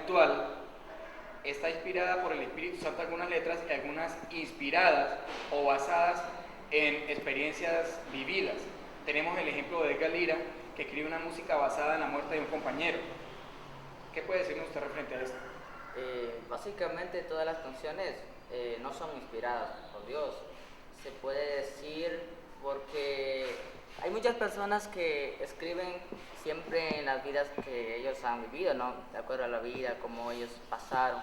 actual está inspirada por el Espíritu Santo algunas letras y algunas inspiradas o basadas en experiencias vividas. Tenemos el ejemplo de Edgar Lira, que escribe una música basada en la muerte de un compañero. ¿Qué puede decirnos usted referente a esto? Básicamente todas las canciones no son inspiradas por Dios, se puede decir, porque hay muchas personas que escriben siempre en las vidas que ellos han vivido, ¿no? De acuerdo a la vida, cómo ellos pasaron.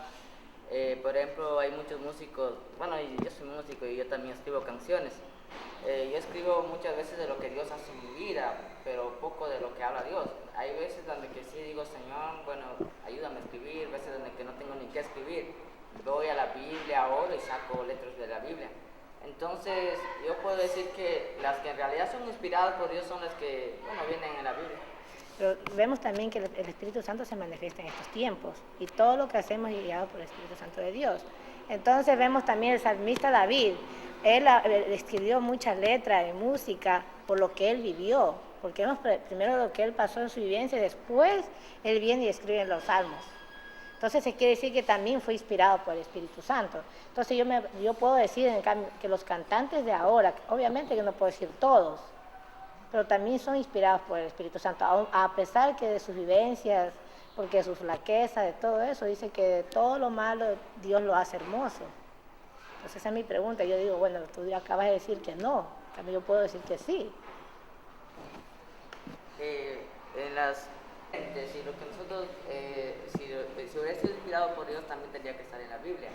Por ejemplo, hay muchos músicos, bueno, yo soy músico y yo también escribo canciones. Yo escribo muchas veces de lo que Dios hace en mi vida, pero poco de lo que habla Dios. Hay veces donde que sí digo, Señor, bueno, ayúdame a escribir, veces donde que no tengo ni qué escribir. Voy a la Biblia ahora y saco letras de la Biblia. Entonces, yo puedo decir que las que en realidad son inspiradas por Dios son las que, bueno, vienen en la Biblia. Pero vemos también que el Espíritu Santo se manifiesta en estos tiempos y todo lo que hacemos es guiado por el Espíritu Santo de Dios. Entonces vemos también el salmista David, él escribió muchas letras y música por lo que él vivió, porque vemos primero lo que él pasó en su vivencia y después él viene y escribe en los salmos. Entonces se quiere decir que también fue inspirado por el Espíritu Santo. Entonces yo puedo decir en cambio, que los cantantes de ahora, obviamente que no puedo decir todos, pero también son inspirados por el Espíritu Santo, a pesar que de sus vivencias, porque de sus flaquezas, de todo eso, dice que de todo lo malo Dios lo hace hermoso. Entonces esa es mi pregunta, yo digo, bueno, tú acabas de decir que no, también yo puedo decir que sí. En las si lo que nosotros, si hubiera sido inspirado por Dios, también tendría que estar en la Biblia,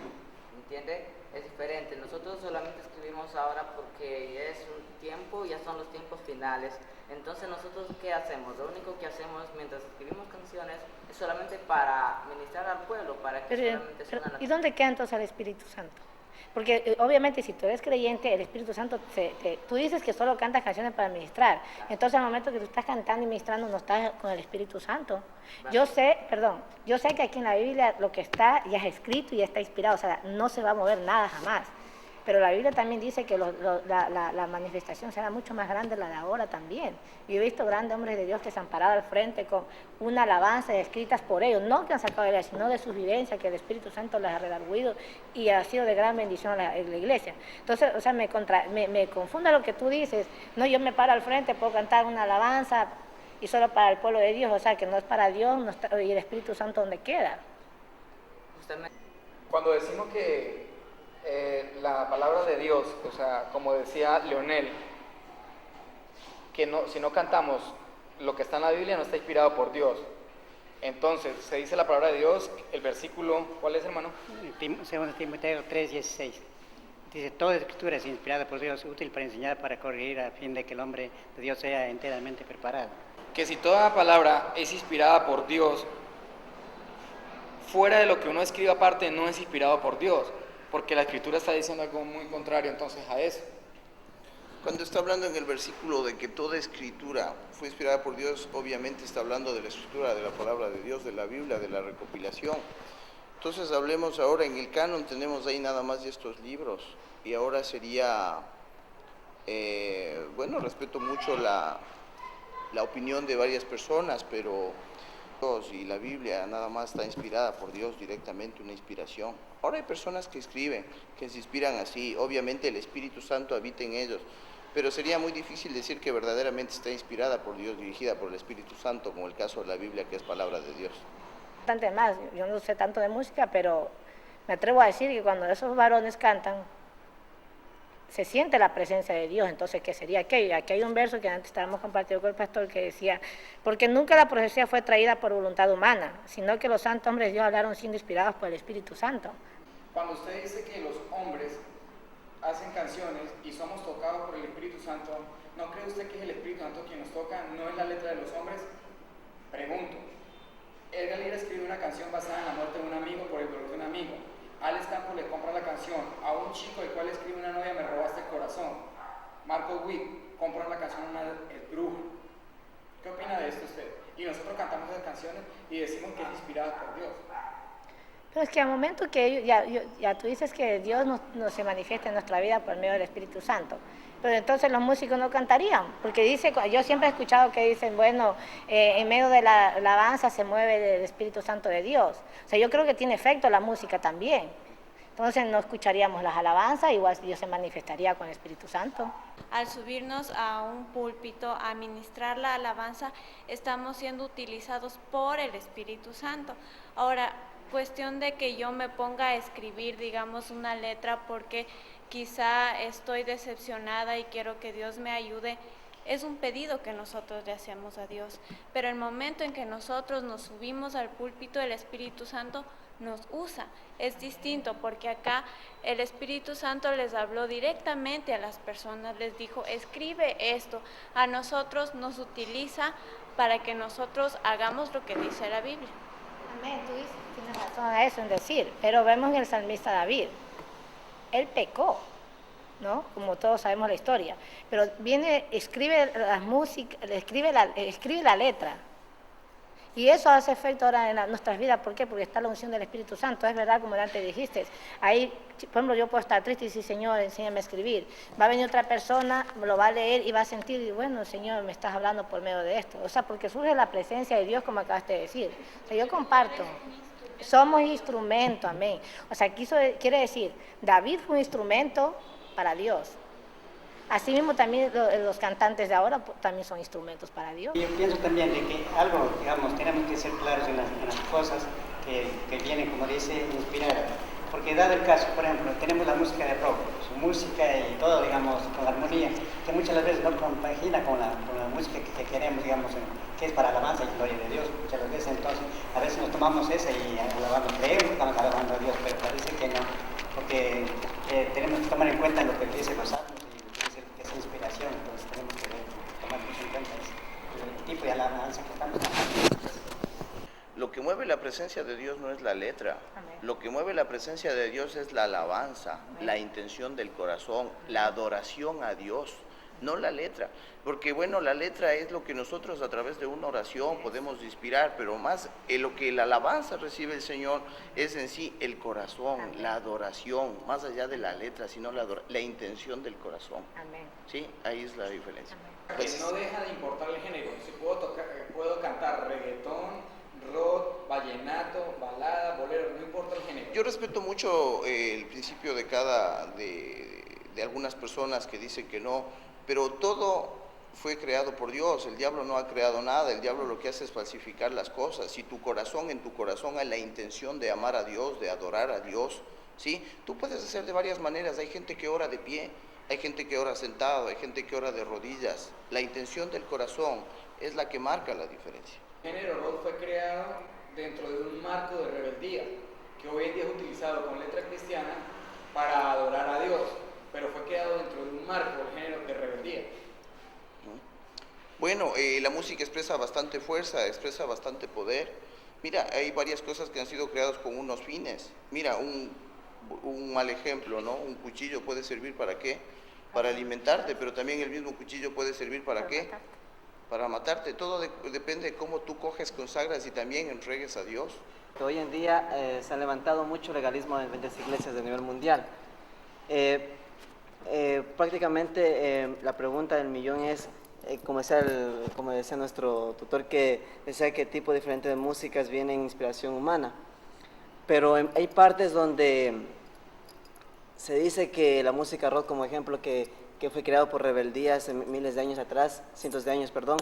¿entiende? Es diferente, nosotros solamente escribimos ahora porque ya es un tiempo, ya son los tiempos finales, entonces nosotros ¿qué hacemos? Lo único que hacemos mientras escribimos canciones es solamente para ministrar al pueblo, para que solamente suenan las... ¿Y dónde queda entonces el Espíritu Santo? Porque obviamente si tú eres creyente, el Espíritu Santo, tú dices que solo cantas canciones para ministrar, entonces al momento que tú estás cantando y ministrando no estás con el Espíritu Santo. Yo sé que aquí en la Biblia lo que está ya es escrito y ya está inspirado, o sea, no se va a mover nada jamás. Pero la Biblia también dice que la manifestación será mucho más grande la de ahora también. Yo he visto grandes hombres de Dios que se han parado al frente con una alabanza escritas por ellos, no que han sacado de la iglesia, sino de sus vivencias, que el Espíritu Santo les ha redarguido y ha sido de gran bendición a la iglesia. Entonces, o sea, me confunda lo que tú dices. No, yo me paro al frente, puedo cantar una alabanza y solo para el pueblo de Dios, o sea, que no es para Dios no está, y el Espíritu Santo ¿dónde queda? Cuando decimos que la palabra de Dios, o sea, como decía Leonel, que no, si no cantamos lo que está en la Biblia no está inspirado por Dios. Entonces, se dice la palabra de Dios, el versículo, ¿cuál es, hermano? Segundo Timoteo 3:16. Dice, toda escritura es inspirada por Dios, útil para enseñar, para corregir, a fin de que el hombre de Dios sea enteramente preparado. Que si toda palabra es inspirada por Dios, fuera de lo que uno escribe aparte no es inspirado por Dios, porque la Escritura está diciendo algo muy contrario entonces a eso. Cuando está hablando en el versículo de que toda escritura fue inspirada por Dios, obviamente está hablando de la escritura, de la palabra de Dios, de la Biblia, de la recopilación. Entonces hablemos ahora, en el canon tenemos ahí nada más de estos libros, y ahora sería, bueno, respeto mucho la opinión de varias personas, pero Dios y la Biblia nada más está inspirada por Dios directamente, una inspiración. Ahora hay personas que escriben, que se inspiran así, obviamente el Espíritu Santo habita en ellos, pero sería muy difícil decir que verdaderamente está inspirada por Dios, dirigida por el Espíritu Santo, como el caso de la Biblia, que es palabra de Dios. Bastante más, yo no sé tanto de música, pero me atrevo a decir que cuando esos varones cantan, se siente la presencia de Dios. Entonces, ¿qué sería aquello? Aquí hay un verso que antes estábamos compartiendo con el pastor que decía, porque nunca la profecía fue traída por voluntad humana, sino que los santos hombres de Dios hablaron siendo inspirados por el Espíritu Santo. Cuando usted dice que los hombres hacen canciones y somos tocados por el Espíritu Santo, ¿no cree usted que es el Espíritu Santo quien nos toca, no es la letra de los hombres? Pregunto. Edgar Lira escribe una canción basada en la muerte de un amigo por el dolor de un amigo. Alex Campos le compra la canción a un chico el cual escribe una novia, me robaste el corazón. Marco Witt compra la canción El Brujo. ¿Qué opina de esto usted? Y nosotros cantamos esas canciones y decimos que es inspirada por Dios. Pero es que al momento que ya tú dices que Dios nos se manifiesta en nuestra vida por medio del Espíritu Santo, pero entonces los músicos no cantarían, porque dice, yo siempre he escuchado que dicen, bueno, en medio de la alabanza se mueve el Espíritu Santo de Dios. O sea, yo creo que tiene efecto la música también. Entonces no escucharíamos las alabanzas, igual Dios se manifestaría con el Espíritu Santo. Al subirnos a un púlpito a ministrar la alabanza, estamos siendo utilizados por el Espíritu Santo. Ahora, cuestión de que yo me ponga a escribir, digamos, una letra porque quizá estoy decepcionada y quiero que Dios me ayude, es un pedido que nosotros le hacemos a Dios. Pero el momento en que nosotros nos subimos al púlpito, el Espíritu Santo nos usa. Es distinto porque acá el Espíritu Santo les habló directamente a las personas, les dijo, escribe esto. A nosotros nos utiliza para que nosotros hagamos lo que dice la Biblia. Amén, tú dices, tienes razón a eso en decir, pero vemos en el salmista David, él pecó, ¿no? Como todos sabemos la historia, pero viene, escribe la música, escribe la letra, y eso hace efecto ahora en nuestras vidas. ¿Por qué? Porque está la unción del Espíritu Santo. Es verdad, como antes dijiste, ahí, por ejemplo, yo puedo estar triste y decir, Señor, enséñame a escribir. Va a venir otra persona, lo va a leer y va a sentir, y bueno, Señor, me estás hablando por medio de esto. O sea, porque surge la presencia de Dios, como acabaste de decir. O sea, yo comparto. Somos instrumento, amén. O sea, quiere decir, David fue un instrumento para Dios. Asimismo, también los cantantes de ahora también son instrumentos para Dios. Yo pienso también de que algo, digamos, tenemos que ser claros en las cosas que vienen, como dice, inspiradas. Porque dado el caso, por ejemplo, tenemos la música de rock, su música y todo, digamos, con la armonía, que muchas veces no compagina con la música que queremos, digamos, que es para alabanza y gloria de Dios. Muchas veces, entonces, a veces nos tomamos esa y alabamos, creemos que estamos alabando a Dios, pero parece que no, porque tenemos que tomar en cuenta lo que dice los salmos y lo que dice inspiración, entonces tenemos que tomar mucho en cuenta el tipo de alabanza que estamos hablando. Lo que mueve la presencia de Dios no es la letra. Amén. Lo que mueve la presencia de Dios es la alabanza, Amén. la intención del corazón, la adoración a Dios, no la letra. Porque bueno, la letra es lo que nosotros a través de una oración podemos inspirar, pero más lo que la alabanza recibe el Señor es en sí el corazón, Amén. la adoración, más allá de la letra, sino la intención del corazón. Amén. ¿Sí? Ahí es la diferencia. Amén. Que no deja de importar el género. Si puedo cantar reggaetón, rock, vallenato, balada, bolero, no importa el género. Yo respeto mucho el principio de algunas personas que dicen que no, pero todo fue creado por Dios. El diablo no ha creado nada. El diablo lo que hace es falsificar las cosas. Si en tu corazón hay la intención de amar a Dios, de adorar a Dios, ¿sí? Tú puedes hacer de varias maneras. Hay gente que ora de pie, hay gente que ora sentado, hay gente que ora de rodillas. La intención del corazón es la que marca la diferencia. El género rock fue creado dentro de un marco de rebeldía, que hoy en día es utilizado con letra cristiana para adorar a Dios, pero fue creado dentro de un marco, el género de rebeldía. Bueno, la música expresa bastante fuerza, expresa bastante poder. Mira, hay varias cosas que han sido creadas con unos fines. Mira, un mal ejemplo, ¿no? Un cuchillo puede servir ¿para qué? Para alimentarte, pero también el mismo cuchillo puede servir ¿para qué? Para matarte. Todo depende de cómo tú coges, consagras y también entregues a Dios. Hoy en día se ha levantado mucho legalismo en varias iglesias de nivel mundial. Prácticamente la pregunta del millón es, como decía nuestro tutor, que decía qué tipo diferente de músicas viene en inspiración humana. Pero hay partes donde se dice que la música rock, como ejemplo, que fue creado por rebeldía hace miles de años atrás, cientos de años, perdón.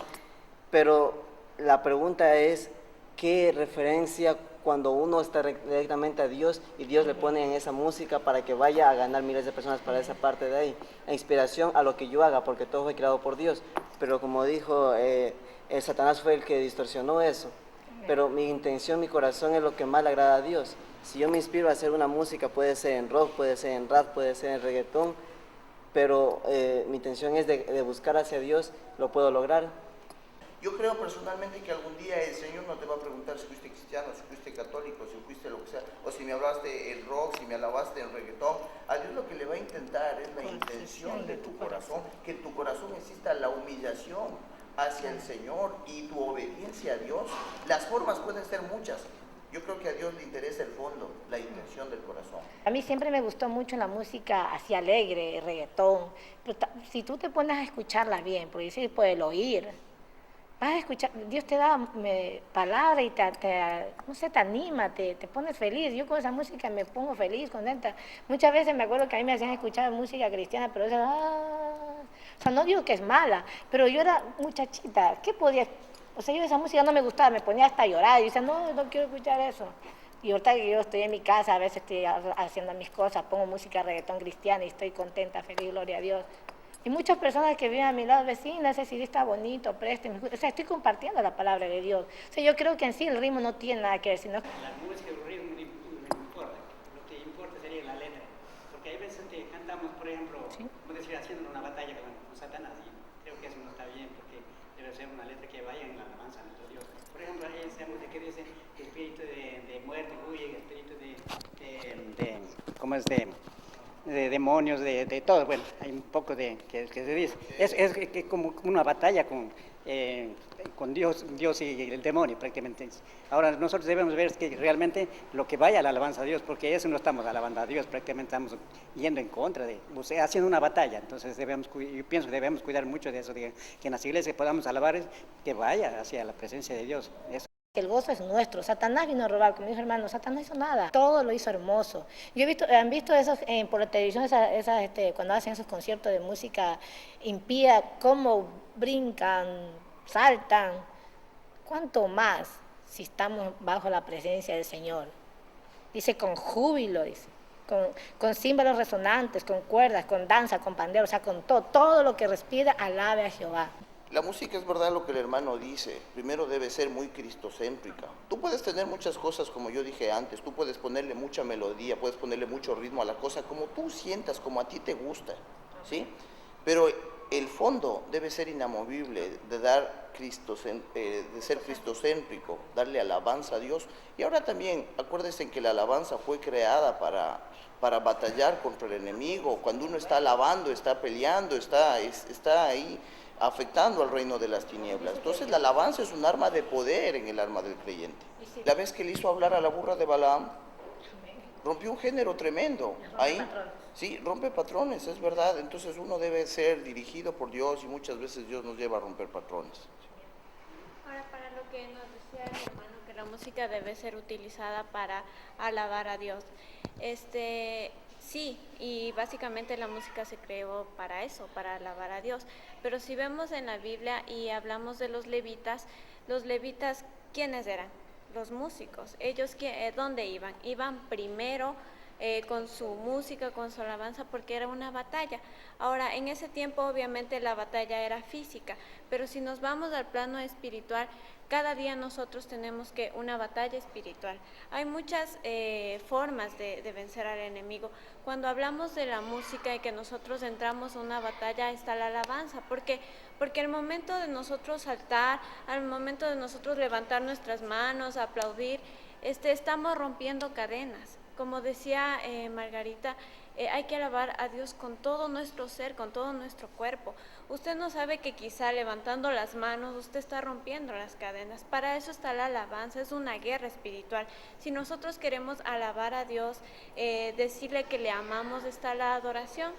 Pero la pregunta es, ¿qué referencia cuando uno está directamente a Dios y Dios le pone en esa música para que vaya a ganar miles de personas para esa parte de ahí? La inspiración a lo que yo haga, porque todo fue creado por Dios. Pero como dijo, el Satanás fue el que distorsionó eso. Pero mi intención, mi corazón es lo que más le agrada a Dios. Si yo me inspiro a hacer una música, puede ser en rock, puede ser en rap, puede ser en reggaetón, pero mi intención es de buscar hacia Dios, lo puedo lograr. Yo creo personalmente que algún día el Señor no te va a preguntar si fuiste cristiano, si fuiste católico, si fuiste lo que sea, o si me hablaste el rock, si me alabaste el reggaetón. A Dios lo que le va a intentar es la intención de tu corazón, que en tu corazón exista la humillación hacia el Señor y tu obediencia a Dios. Las formas pueden ser muchas, Yo creo que a Dios le interesa el fondo, la intención del corazón. A mí siempre me gustó mucho la música así alegre, reggaetón, pero si tú te pones a escucharla bien, por decir, por el oír, vas a escuchar, Dios te da palabra y no sé, te anima, te pones feliz. Yo con esa música me pongo feliz, contenta. Muchas veces me acuerdo que a mí me hacían escuchar música cristiana, pero esa, o sea, no digo que es mala, pero yo era muchachita, ¿qué podía? O sea, yo esa música no me gustaba, me ponía hasta a llorar, y decía, no quiero escuchar eso. Y ahorita que yo estoy en mi casa, a veces estoy haciendo mis cosas, pongo música reggaetón cristiana y estoy contenta, feliz, gloria a Dios. Y muchas personas que viven a mi lado, vecinas, ese CD está bonito, présteme. O sea, estoy compartiendo la palabra de Dios. O sea, yo creo que en sí el ritmo no tiene nada que ver, sino... La música, el ritmo no importa, lo que importa sería la letra. Porque hay veces que cantamos, por ejemplo, ¿sí? como decir, haciendo una batalla con Satanás, y creo que eso no está bien, porque debe ser una letra que vaya en la alabanza a nuestro Dios. Por ejemplo, hay esa música que dice, espíritu de muerte, huye, espíritu ¿cómo es? De demonios, de todo, bueno, hay un poco de que se dice. Es como una batalla con Dios y el demonio prácticamente. Ahora nosotros debemos ver que realmente lo que vaya a la alabanza a Dios, porque eso no estamos alabando a Dios, prácticamente estamos yendo en contra de, o sea, haciendo una batalla. Entonces yo pienso que debemos cuidar mucho de eso, que en las iglesias podamos alabar, que vaya hacia la presencia de Dios. Eso. El gozo es nuestro. Satanás vino a robar, como dijo hermano, Satanás no hizo nada, todo lo hizo hermoso. Yo he visto, han visto esos por la televisión, cuando hacen esos conciertos de música impía, cómo brincan, saltan. ¿Cuánto más si estamos bajo la presencia del Señor? Dice con júbilo, dice, con címbalos resonantes, con cuerdas, con danza, con pandero, o sea, con todo lo que respira, alabe a Jehová. La música es verdad lo que el hermano dice, primero debe ser muy cristocéntrica. Tú puedes tener muchas cosas como yo dije antes, tú puedes ponerle mucha melodía, puedes ponerle mucho ritmo a la cosa, como tú sientas, como a ti te gusta, ¿sí? Pero el fondo debe ser inamovible, de ser cristocéntrico, darle alabanza a Dios. Y ahora también, acuérdense que la alabanza fue creada para batallar contra el enemigo. Cuando uno está alabando, está peleando, está ahí afectando al reino de las tinieblas. Entonces la alabanza es un arma de poder en el alma del creyente. La vez que le hizo hablar a la burra de Balaam, rompió un género tremendo. Ahí, sí, rompe patrones, es verdad. Entonces uno debe ser dirigido por Dios y muchas veces Dios nos lleva a romper patrones. Ahora, para lo que nos decía el hermano, que la música debe ser utilizada para alabar a Dios. Sí, y básicamente la música se creó para eso, para alabar a Dios. Pero si vemos en la Biblia y hablamos de los levitas, ¿quiénes eran? Los músicos. Ellos, ¿dónde iban? Iban primero con su música, con su alabanza, porque era una batalla. Ahora, en ese tiempo obviamente la batalla era física, pero si nos vamos al plano espiritual, cada día nosotros tenemos una batalla espiritual. Hay muchas formas de vencer al enemigo. Cuando hablamos de la música y que nosotros entramos a una batalla, está la alabanza. ¿Por qué? Porque al momento de nosotros saltar, al momento de nosotros levantar nuestras manos, aplaudir, estamos rompiendo cadenas. Como decía Margarita, hay que alabar a Dios con todo nuestro ser, con todo nuestro cuerpo. Usted no sabe que quizá levantando las manos usted está rompiendo las cadenas. Para eso está la alabanza, es una guerra espiritual. Si nosotros queremos alabar a Dios, decirle que le amamos, está la adoración.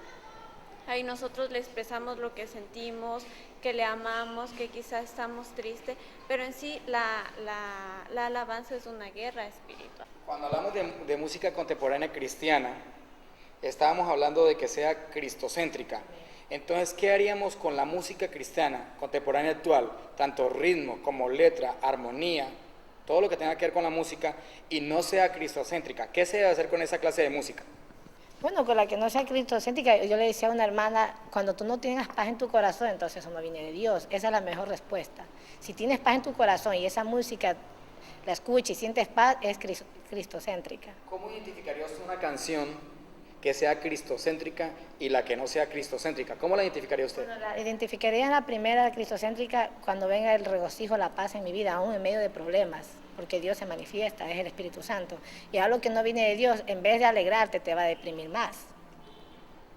Ahí nosotros le expresamos lo que sentimos, que le amamos, que quizás estamos tristes, pero en sí la alabanza es una guerra espiritual. Cuando hablamos de música contemporánea cristiana, estábamos hablando de que sea cristocéntrica. Entonces, ¿qué haríamos con la música cristiana contemporánea actual? Tanto ritmo como letra, armonía, todo lo que tenga que ver con la música y no sea cristocéntrica. ¿Qué se debe hacer con esa clase de música? Bueno, con la que no sea cristocéntrica, yo le decía a una hermana, cuando tú no tienes paz en tu corazón, entonces eso no viene de Dios. Esa es la mejor respuesta. Si tienes paz en tu corazón y esa música la escuchas y sientes paz, es cristocéntrica. ¿Cómo identificaría usted una canción que sea cristocéntrica y la que no sea cristocéntrica? ¿Cómo la identificaría usted? Bueno, la identificaría en la primera cristocéntrica cuando venga el regocijo, la paz en mi vida, aún en medio de problemas, porque Dios se manifiesta, es el Espíritu Santo. Y algo que no viene de Dios, en vez de alegrarte, te va a deprimir más.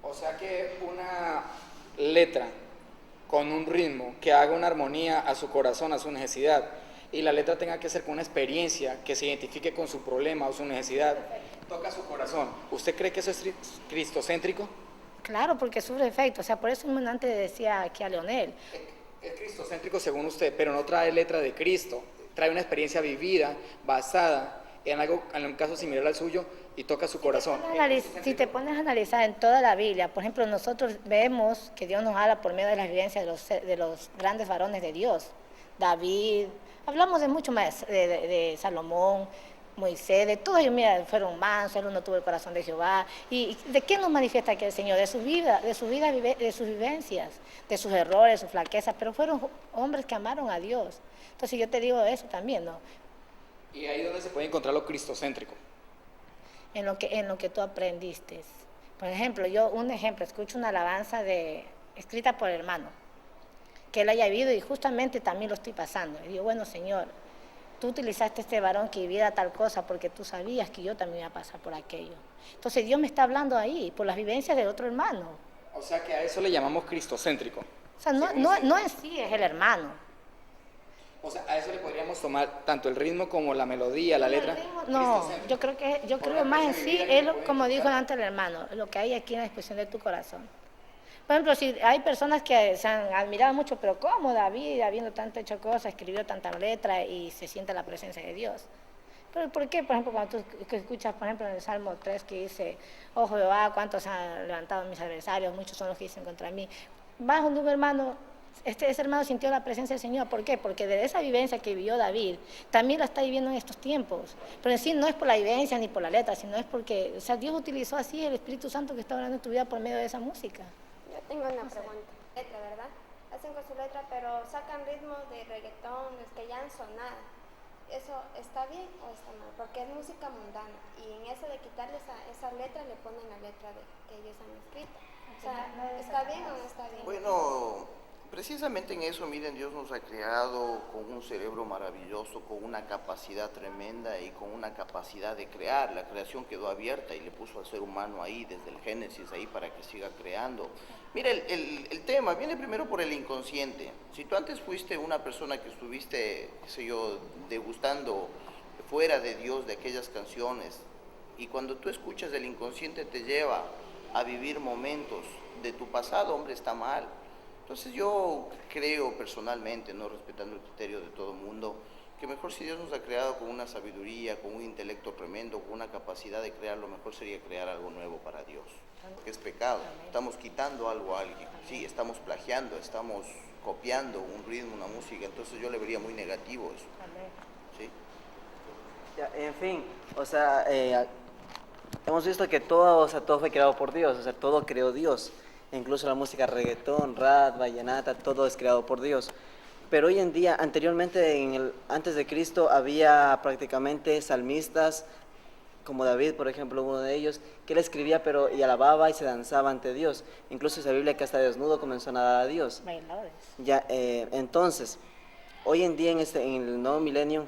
O sea que una letra con un ritmo que haga una armonía a su corazón, a su necesidad, y la letra tenga que ser con una experiencia que se identifique con su problema o su necesidad, toca su corazón. ¿Usted cree que eso es cristocéntrico? Claro, porque sufre efecto. O sea, por eso mismo antes decía aquí a Leonel. Es cristocéntrico según usted, pero no trae letra de Cristo, trae una experiencia vivida, basada en algo, en un caso similar al suyo, y toca su corazón. Si te pones a analizar en toda la Biblia, por ejemplo, nosotros vemos que Dios nos habla por medio de las vivencias de los grandes varones de Dios. David, hablamos de mucho más, de Salomón, Moisés, de todos ellos, mira, fueron mansos, él no tuvo el corazón de Jehová. ¿Y de qué nos manifiesta aquí el Señor? De su vida, de sus vivencias, de sus errores, sus flaquezas, pero fueron hombres que amaron a Dios. Entonces yo te digo eso también, ¿no? Y ahí es donde se puede encontrar lo cristocéntrico. En lo que tú aprendiste. Por ejemplo, un ejemplo, escucho una alabanza escrita por el hermano, que él haya vivido y justamente también lo estoy pasando. Y digo, bueno, Señor, tú utilizaste este varón que viviera tal cosa porque tú sabías que yo también iba a pasar por aquello. Entonces Dios me está hablando ahí, por las vivencias del otro hermano. O sea que a eso le llamamos cristocéntrico. O sea, no en sí es el hermano. O sea, a eso le podríamos tomar tanto el ritmo como la melodía, la letra. No, yo creo más en sí, es como dijo antes el hermano, lo que hay aquí en la expresión de tu corazón. Por ejemplo, si hay personas que se han admirado mucho, pero ¿cómo David, habiendo tanto hecho cosas, escribió tantas letras y se siente la presencia de Dios? ¿Pero por qué? Por ejemplo, cuando tú escuchas, por ejemplo, en el Salmo 3 que dice, oh Jehová, cuántos han levantado mis adversarios, muchos son los que dicen contra mí. Bajo un hermano, ese hermano sintió la presencia del Señor. ¿Por qué? Porque de esa vivencia que vivió David, también la está viviendo en estos tiempos. Pero en sí no es por la vivencia ni por la letra, sino es porque, o sea, Dios utilizó así el Espíritu Santo que está hablando en tu vida por medio de esa música. Yo tengo una pregunta. Letra, ¿verdad? Hacen con su letra, pero sacan ritmos de reggaetón, los que ya han sonado. ¿Eso está bien o está mal? Porque es música mundana y en eso de quitarle esa letra le ponen la letra que ellos han escrito. O sea, ¿está bien o no está bien? Bueno, precisamente en eso, miren, Dios nos ha creado con un cerebro maravilloso, con una capacidad tremenda y con una capacidad de crear. La creación quedó abierta y le puso al ser humano ahí, desde el Génesis, ahí para que siga creando. Mira, el tema viene primero por el inconsciente. Si tú antes fuiste una persona que estuviste, qué sé yo, degustando fuera de Dios de aquellas canciones, y cuando tú escuchas el inconsciente te lleva a vivir momentos de tu pasado, hombre, está mal. Entonces yo creo personalmente, no respetando el criterio de todo el mundo, que mejor si Dios nos ha creado con una sabiduría, con un intelecto tremendo, con una capacidad de crear, lo mejor sería crear algo nuevo para Dios. Que es pecado, estamos quitando algo a alguien, sí, estamos plagiando, estamos copiando un ritmo, una música, entonces yo le vería muy negativo eso. ¿Sí? Ya, en fin, o sea, hemos visto que todo fue creado por Dios, o sea, todo creó Dios. Incluso la música reggaetón, rap, vallenata, todo es creado por Dios. Pero hoy en día, anteriormente, antes de Cristo, había prácticamente salmistas, como David, por ejemplo, uno de ellos, que él escribía y alababa y se danzaba ante Dios. Incluso esa Biblia que hasta desnudo comenzó a nadar a Dios. Bailadores. Ya, entonces, hoy en día en el nuevo milenio,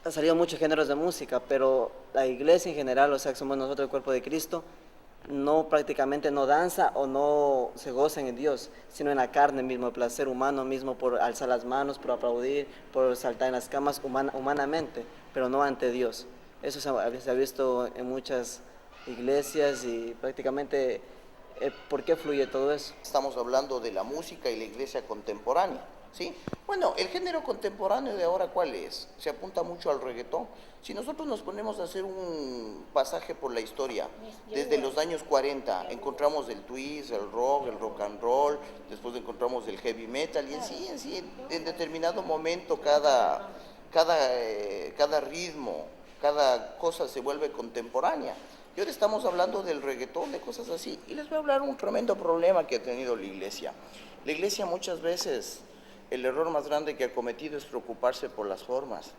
han salido muchos géneros de música, pero la iglesia en general, o sea, que somos nosotros el cuerpo de Cristo, prácticamente no danza o no se goza en Dios, sino en la carne mismo, el placer humano mismo, por alzar las manos, por aplaudir, por saltar en las camas humanamente, pero no ante Dios. Eso se ha visto en muchas iglesias y prácticamente, ¿por qué fluye todo eso? Estamos hablando de la música y la iglesia contemporánea, ¿sí? Bueno, el género contemporáneo de ahora, ¿cuál es? Se apunta mucho al reggaetón. Si nosotros nos ponemos a hacer un pasaje por la historia, desde los años 40, encontramos el twist, el rock and roll, después encontramos el heavy metal, y en sí, en determinado momento cada ritmo, cada cosa se vuelve contemporánea. Y ahora estamos hablando del reggaetón, de cosas así. Y les voy a hablar un tremendo problema que ha tenido la iglesia. La iglesia muchas veces, el error más grande que ha cometido es preocuparse por las formas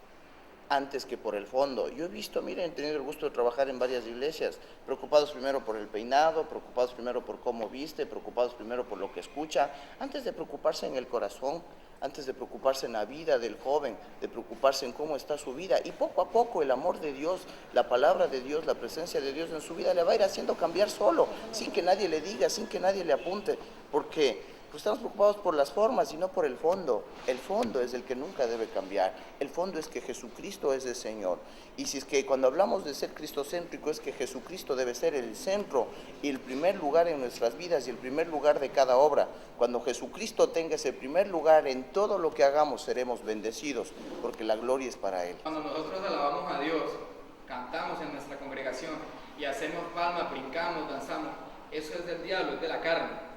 antes que por el fondo. Yo he visto, miren, he tenido el gusto de trabajar en varias iglesias, preocupados primero por el peinado, preocupados primero por cómo viste, preocupados primero por lo que escucha, antes de preocuparse en el corazón, antes de preocuparse en la vida del joven, de preocuparse en cómo está su vida. Y poco a poco el amor de Dios, la palabra de Dios, la presencia de Dios en su vida le va a ir haciendo cambiar solo, sin que nadie le diga, sin que nadie le apunte, porque Pues estamos preocupados por las formas y no por el fondo. El fondo es el que nunca debe cambiar. El fondo es que Jesucristo es el Señor. Y si es que cuando hablamos de ser cristocéntrico es que Jesucristo debe ser el centro y el primer lugar en nuestras vidas y el primer lugar de cada obra. Cuando Jesucristo tenga ese primer lugar en todo lo que hagamos, seremos bendecidos, porque la gloria es para Él. Cuando nosotros alabamos a Dios, cantamos en nuestra congregación y hacemos palmas, brincamos, danzamos, eso es del diablo, es de la carne.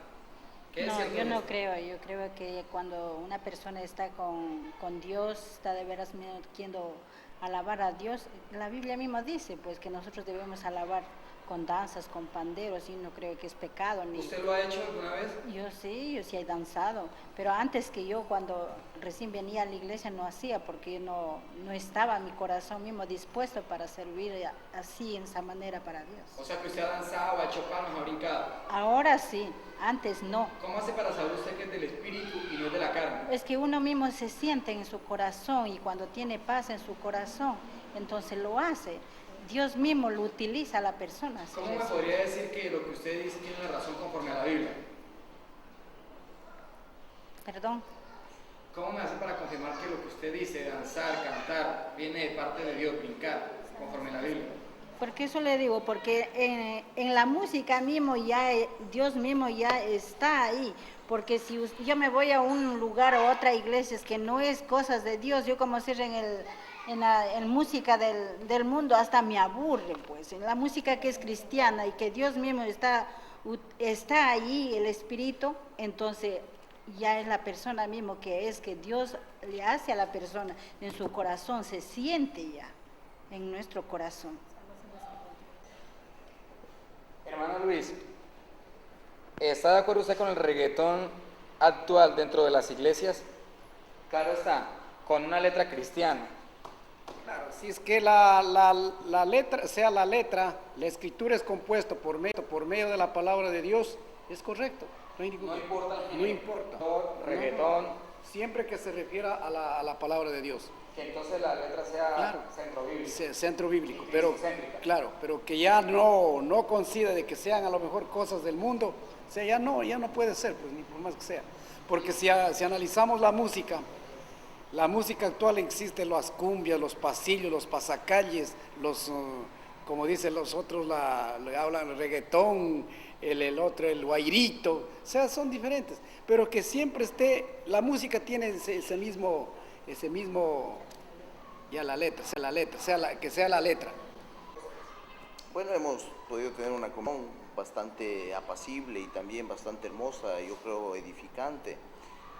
No, yo no creo, yo creo que cuando una persona está con Dios, está de veras queriendo alabar a Dios, la Biblia misma dice pues que nosotros debemos alabar con danzas, con panderos, y no creo que es pecado. ¿Usted lo ha hecho alguna vez? Yo sí he danzado, pero antes que yo, cuando recién venía a la iglesia, no hacía, porque no estaba mi corazón mismo dispuesto para servir así, en esa manera para Dios. O sea que usted ha danzado, ha hecho palmas, ha brincado. Ahora sí, antes no. ¿Cómo hace para saber usted que es del espíritu y no es de la carne? Es que uno mismo se siente en su corazón, y cuando tiene paz en su corazón, entonces lo hace. Dios mismo lo utiliza a la persona. ¿Cómo me podría decir que lo que usted dice tiene la razón conforme a la Biblia? Perdón. ¿Cómo me hace para confirmar que lo que usted dice, danzar, cantar, viene de parte de Dios, brincar, conforme a la Biblia? Porque eso le digo, porque en la música mismo ya, Dios mismo ya está ahí. Porque si yo me voy a un lugar o otra iglesia que no es cosas de Dios, yo como ser en música del mundo hasta me aburre, pues. En la música que es cristiana y que Dios mismo está ahí, el Espíritu, entonces ya es la persona mismo que Dios le hace a la persona en su corazón, se siente ya en nuestro corazón. Hermano Luis, ¿está de acuerdo usted con el reggaetón actual dentro de las iglesias? Claro está, con una letra cristiana. Claro, si es que la letra, la escritura es compuesta por medio de la palabra de Dios, es correcto. No importa el género. No importa. Reggaetón. No, siempre que se refiera a la palabra de Dios. Que entonces la letra sea centro bíblico. Centro bíblico, pero claro, pero que ya no considera de que sean a lo mejor cosas del mundo, o sea, ya no puede ser, pues ni por más que sea. Porque si analizamos la música actual existe las cumbias, los pasillos, los pasacalles, como dicen los otros, le hablan el reggaetón, el otro, el guairito, o sea, son diferentes, pero que siempre la música tiene ese mismo, ya que sea la letra. Bueno, hemos podido tener una comunión bastante apacible y también bastante hermosa, yo creo edificante.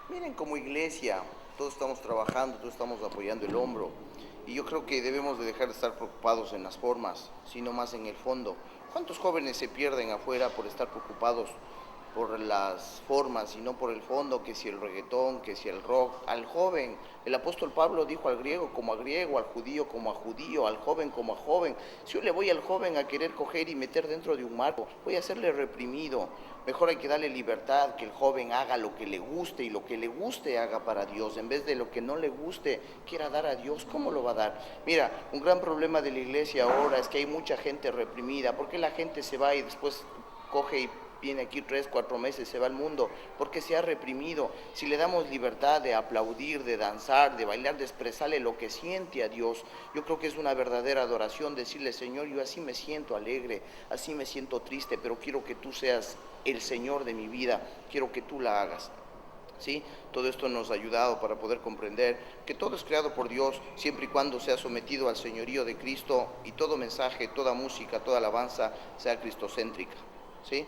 Miren, como iglesia, todos estamos trabajando, todos estamos apoyando el hombro, y yo creo que debemos de dejar de estar preocupados en las formas, sino más en el fondo. ¿Cuántos jóvenes se pierden afuera por estar preocupados por las formas y no por el fondo? Que si el reggaetón, que si el rock. Al joven, el apóstol Pablo dijo al griego como a griego, al judío como a judío, al joven como a joven. Si yo le voy al joven a querer coger y meter dentro de un marco, voy a hacerle reprimido. Mejor hay que darle libertad, que el joven haga lo que le guste, y lo que le guste haga para Dios, en vez de lo que no le guste quiera dar a Dios. ¿Cómo lo va a dar? Mira, un gran problema de la iglesia ahora es que hay mucha gente reprimida. ¿Por qué la gente se va y después coge y viene aquí 3, 4 meses, se va al mundo? Porque se ha reprimido. Si le damos libertad de aplaudir, de danzar, de bailar, de expresarle lo que siente a Dios, yo creo que es una verdadera adoración decirle: Señor, yo así me siento alegre, así me siento triste, pero quiero que tú seas el Señor de mi vida, quiero que tú la hagas. ¿Sí? Todo esto nos ha ayudado para poder comprender que todo es creado por Dios, siempre y cuando sea sometido al señorío de Cristo, y todo mensaje, toda música, toda alabanza sea cristocéntrica. ¿Sí?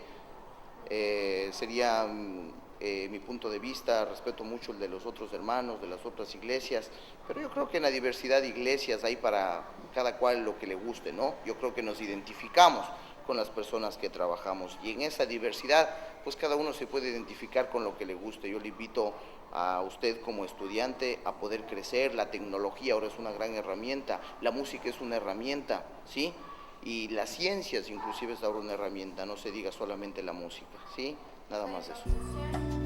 Sería mi punto de vista. Respeto mucho el de los otros hermanos, de las otras iglesias, pero yo creo que en la diversidad de iglesias hay para cada cual lo que le guste, ¿no? Yo creo que nos identificamos con las personas que trabajamos, y en esa diversidad pues cada uno se puede identificar con lo que le guste. Yo le invito a usted como estudiante a poder crecer. La tecnología ahora es una gran herramienta, la música es una herramienta, ¿sí? Y las ciencias inclusive es ahora una herramienta, no se diga solamente la música, ¿sí? Nada más eso.